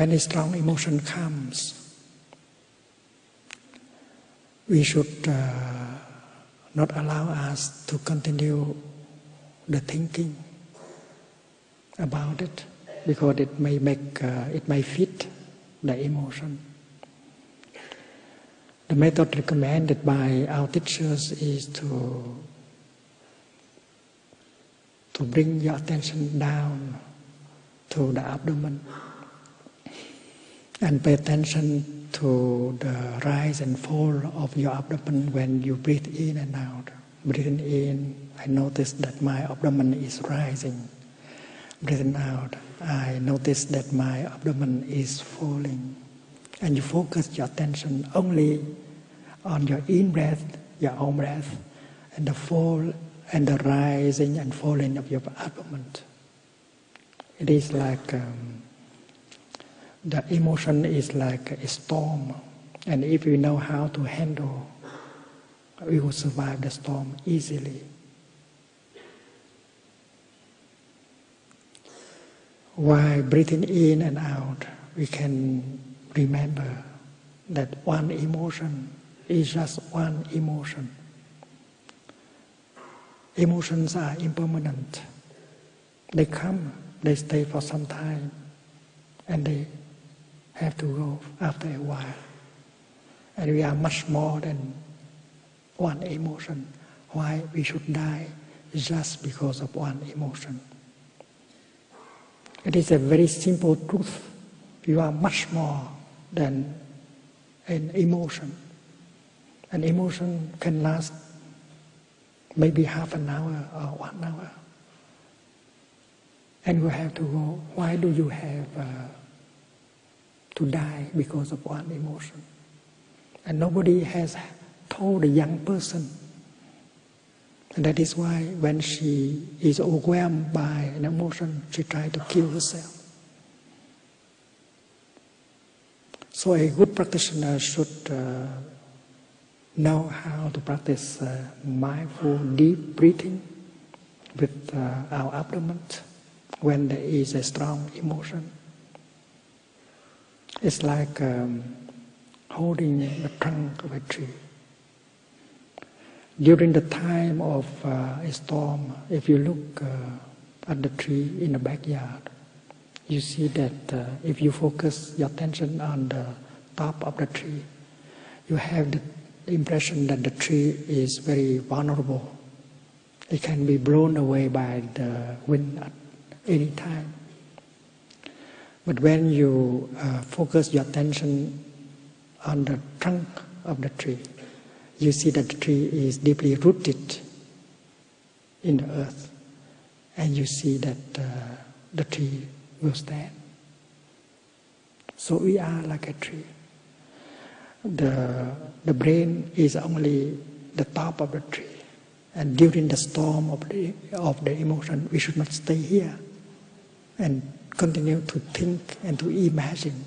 when a strong emotion comes, we should not allow us to continue the thinking about it, because it may fit the emotion. The method recommended by our teachers is to bring your attention down to the abdomen and pay attention to the rise and fall of your abdomen when you breathe in and out. Breathing in, I notice that my abdomen is rising. Breathing out, I notice that my abdomen is falling. And you focus your attention only on your in-breath, your own breath, and the fall and the rising and falling of your abdomen. It is like the emotion is like a storm, and if we know how to handle, we will survive the storm easily. While breathing in and out, we can remember that one emotion is just one emotion. Emotions are impermanent. They come, they stay for some time, and they have to go after a while. And we are much more than one emotion. Why we should die just because of one emotion? It is a very simple truth. You are much more than an emotion. An emotion can last maybe half an hour or 1 hour. And you have to go. Why do you have to die because of one emotion? And nobody has told a young person. And that is why when she is overwhelmed by an emotion, she tries to kill herself. So a good practitioner should know how to practice mindful deep breathing with our abdomen when there is a strong emotion. It's like holding the trunk of a tree. During the time of a storm, if you look at the tree in the backyard, you see that if you focus your attention on the top of the tree, you have the impression that the tree is very vulnerable. It can be blown away by the wind at any time. But when you focus your attention on the trunk of the tree, you see that the tree is deeply rooted in the earth, and you see that the tree will stand. So we are like a tree. The brain is only the top of the tree, and during the storm of the emotion, we should not stay here and continue to think and to imagine.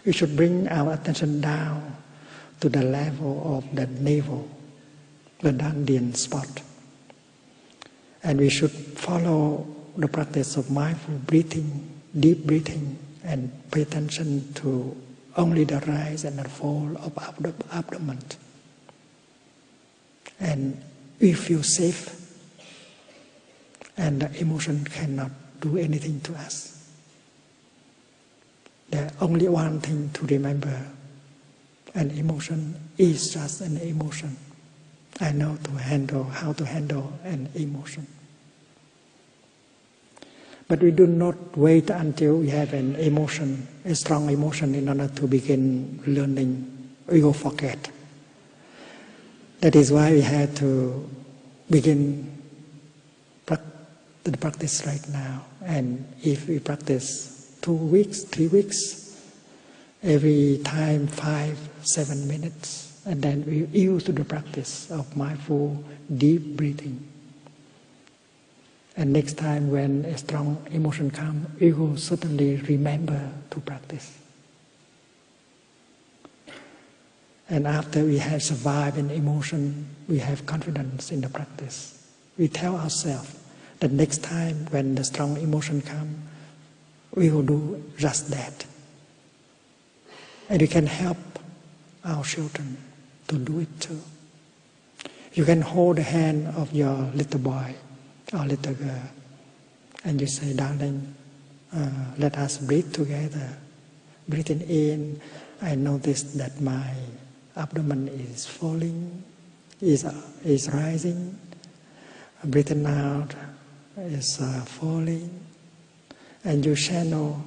We should bring our attention down to the level of the navel, the Dandian spot. And we should follow the practice of mindful breathing, deep breathing, and pay attention to only the rise and the fall of the abdomen. And we feel safe, and the emotion cannot do anything to us. There's only one thing to remember: an emotion is just an emotion. I know how to handle an emotion. But we do not wait until we have an emotion, a strong emotion, in order to begin learning. We will forget. That is why we have to begin the practice right now. And if we practice 2 weeks, 3 weeks, every time 5-7 minutes, and then we use the practice of mindful deep breathing. And next time when a strong emotion comes, we will certainly remember to practice. And after we have survived an emotion, we have confidence in the practice. We tell ourselves that next time when the strong emotion comes, we will do just that. And we can help our children to do it too. You can hold the hand of your little boy or little girl and you say, darling, let us breathe together. Breathing in, I notice that my abdomen is falling, is rising. Breathing out is falling. And you channel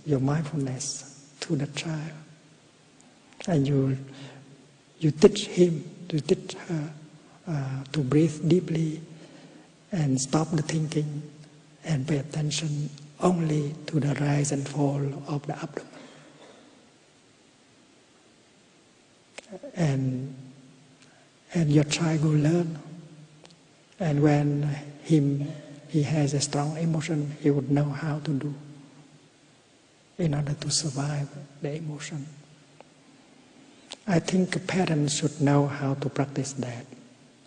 your mindfulness to the child. And you teach him, to teach her to breathe deeply and stop the thinking and pay attention only to the rise and fall of the abdomen. And your child will learn. And when he has a strong emotion, he would know how to do in order to survive the emotion. I think parents should know how to practice that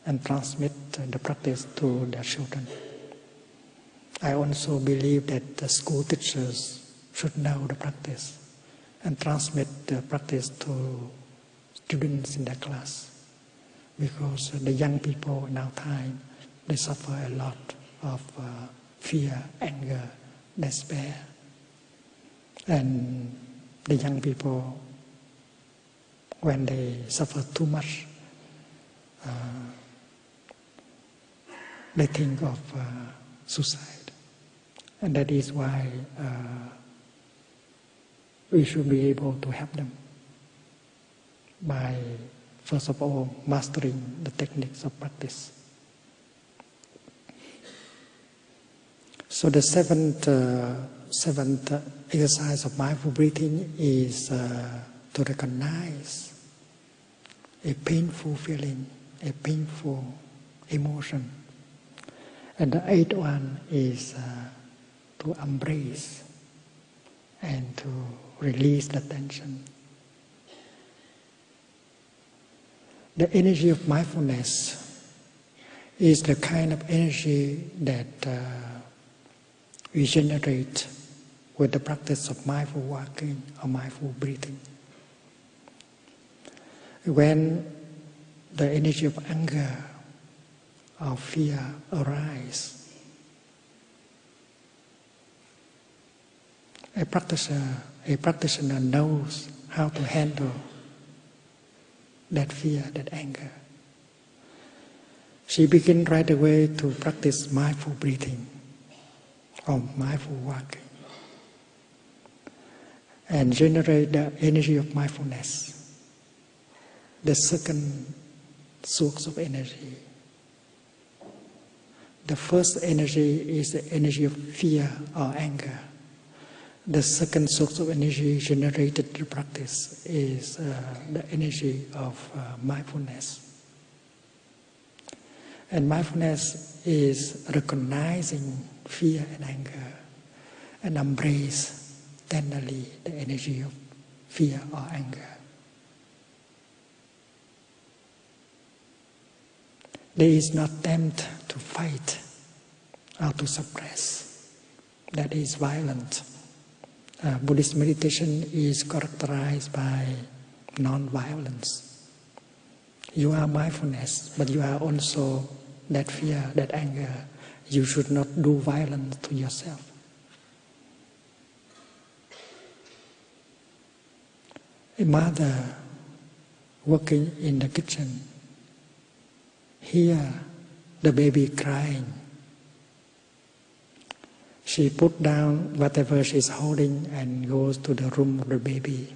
and transmit the practice to their children. I also believe that the school teachers should know the practice and transmit the practice to students in their class. Because the young people in our time, they suffer a lot of fear, anger, despair. And the young people, when they suffer too much, they think of suicide. And that is why we should be able to help them by, first of all, mastering the techniques of practice. So the seventh exercise of mindful breathing is to recognize a painful feeling, a painful emotion. And the eighth one is to embrace and to release the tension. The energy of mindfulness is the kind of energy that we generate with the practice of mindful walking or mindful breathing. When the energy of anger or fear arises, a practitioner knows how to handle that fear, that anger. She begins right away to practice mindful breathing or mindful walking and generate the energy of mindfulness, the second source of energy. The first energy is the energy of fear or anger. The second source of energy generated through practice is the energy of mindfulness. And mindfulness is recognizing fear and anger and embrace tenderly the energy of fear or anger. There is no attempt to fight or to suppress. That is violent. Buddhist meditation is characterized by non-violence. You are mindfulness, but you are also that fear, that anger. You should not do violence to yourself. A mother working in the kitchen, hear the baby crying. She put down whatever she's holding and goes to the room of the baby.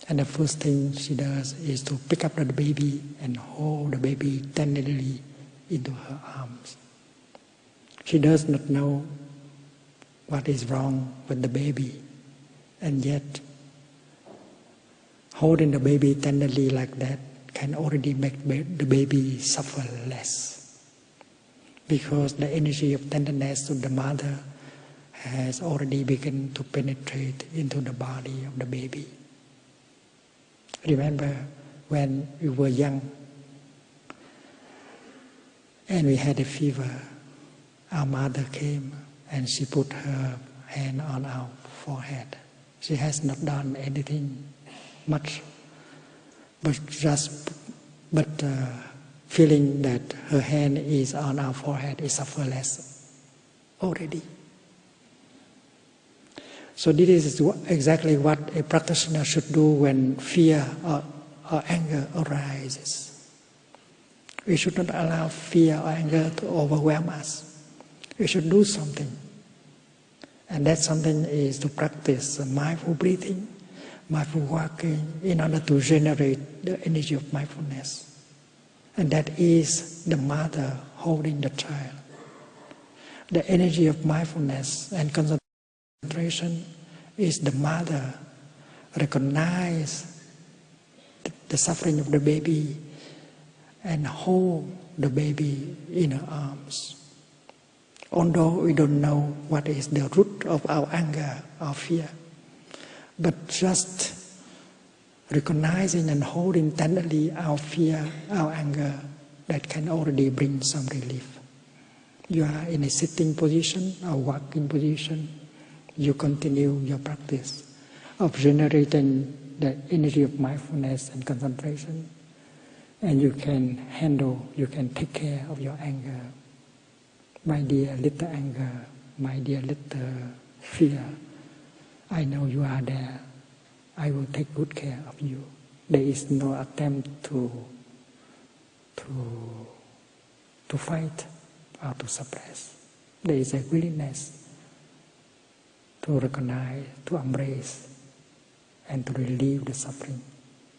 And the first thing she does is to pick up the baby and hold the baby tenderly into her arms. She does not know what is wrong with the baby, and yet holding the baby tenderly like that can already make the baby suffer less, because the energy of tenderness of the mother has already begun to penetrate into the body of the baby. Remember when we were young and we had a fever, our mother came and she put her hand on our forehead She has not done anything much, but feeling that her hand is on our forehead is sufferless already. So this is exactly what a practitioner should do when fear or anger arises. We should not allow fear or anger to overwhelm us. We should do something. And that something is to practice mindful breathing, mindful walking, in order to generate the energy of mindfulness. And that is the mother holding the child. The energy of mindfulness and concentration is the mother recognize the suffering of the baby and hold the baby in her arms. Although we don't know what is the root of our anger or fear, but just recognizing and holding tenderly our fear, our anger, that can already bring some relief. You are in a sitting position or walking position, you continue your practice of generating the energy of mindfulness and concentration, and you can handle, you can take care of your anger. My dear little anger, my dear little fear, I know you are there. I will take good care of you. There is no attempt to fight or to suppress. There is a willingness to recognize, to embrace, and to relieve the suffering.